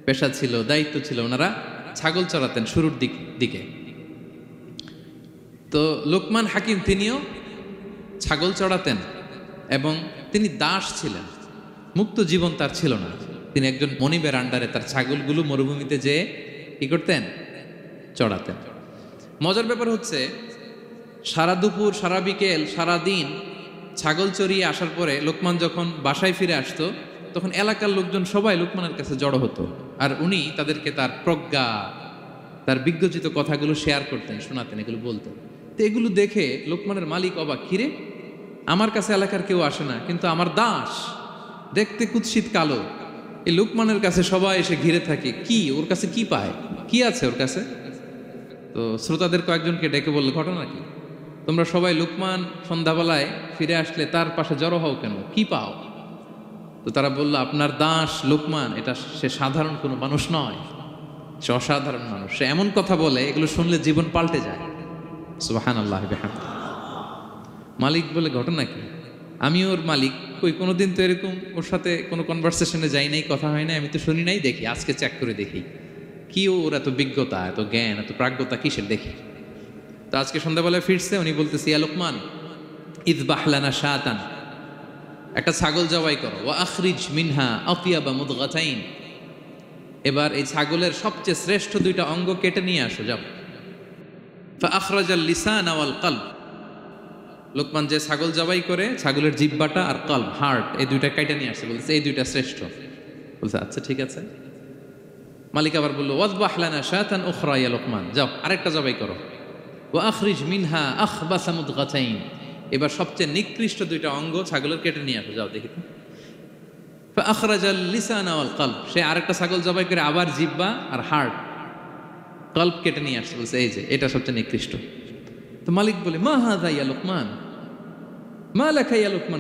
পেশা ছিল, দায়িত্ব ছিল, ওনারা ছাগল চড়াতেন শুরুর দিকে। তো লোকমান হাকিম তিনিও ছাগল চড়াতেন এবং তিনি দাস ছিলেন, মুক্ত জীবন তার ছিল না। তিনি একজন মনিবের আন্ডারে তার ছাগলগুলো মরুভূমিতে যেয়ে কি করতেন? চড়াতেন। মজার ব্যাপার হচ্ছে, সারা দুপুর, সারা বিকেল, সারা দিন ছাগল চড়িয়ে আসার পরে লোকমান যখন বাসায় ফিরে আসতো, তখন এলাকার লোকজন সবাই লোকমানের কাছে জড়ো হতো, আর উনি তাদেরকে তার প্রজ্ঞা, তার বিজ্ঞচিত কথাগুলো শেয়ার করতেন, শোনাতেন, এগুলো বলতেন। তো এগুলো দেখে লোকমানের মালিক অবাক, কিরে, আমার কাছে এলাকার কেউ আসে না, কিন্তু আমার দাস দেখতে কুৎসিত কালো, এই লোকমানের কাছে সবাই এসে ঘিরে থাকে, কি ওর কাছে কি পায়, কি আছে ওর কাছে? তো শ্রোতাদের কয়েকজনকে ডেকে বলল, ঘটনা কি? তোমরা সবাই লোকমান সন্ধ্যাবেলায় ফিরে আসলে তার পাশে জড়ো হও কেন, কি পাও? তো তারা বলল, আপনার দাস লোকমান, এটা সে সাধারণ কোনো মানুষ নয়, সে অসাধারণ মানুষ। সে এমন কথা বলে, এগুলো শুনলে জীবন পাল্টে যায়। সুবহানাল্লাহ বিহামদিহি। মালিক বলে, ঘটনা কি? আমি ওর মালিক, কই কোনোদিন তো এরকম ওর সাথে কোনো কনভারসেশনে যাই নাই, কথা হয় নাই, আমি তো শুনি নাই, দেখি আজকে চেক করে দেখি কি ওর এত বিজ্ঞতা, এত জ্ঞান, এত প্রাজ্ঞতা কিসের, দেখি। তো আজকে সন্ধ্যাবেলায় ফিরছে, উনি বলতেছে, ইয়া লোকমান, ইযবাহ লানা শাতান, একটা ছাগল জবাই করো, ওয়া আখরিজ মিনহা আতিয়াবা মুদগাতাইন, এবার এই ছাগলের সবচেয়ে শ্রেষ্ঠ দুইটা অঙ্গ কেটে নিয়ে আসো, যাও। ফাআখরাজাল লিসান ওয়াল কলব, লোকমান যে ছাগল জবাই করে, ছাগলের জিহ্বাটা আর কলব, হার্ট, এই দুইটা কেটে নিয়ে আসছে, বলছে এই দুইটা শ্রেষ্ঠ। বলছে আচ্ছা ঠিক আছে। মালিক আবার বললো, ওয়াযবাহ লানা শাতান উখরা ইয়া লোকমান, যাও আরেকটা জবাই করো, ওয়া আখরিজ মিনহা আখবাসা মুদগাতাইন, এবার সবচেয়ে নিকৃষ্ট দুইটা অঙ্গ ছাগলের কেটে নিয়ে আসো, যাও দেখি তো। ফাআখরাজাল লিসান ওয়াল কলব, সে আরেকটা ছাগল জবাই করে আবার জিহ্বা আর হার্ট, কলব কেটে নিয়ে আসছে, বলছে এই যে এটা সবচেয়ে নিকৃষ্ট। তো মালিক বলে, মা হাযা ইয়া লোকমান, মা লাকা ইয়া লোকমান,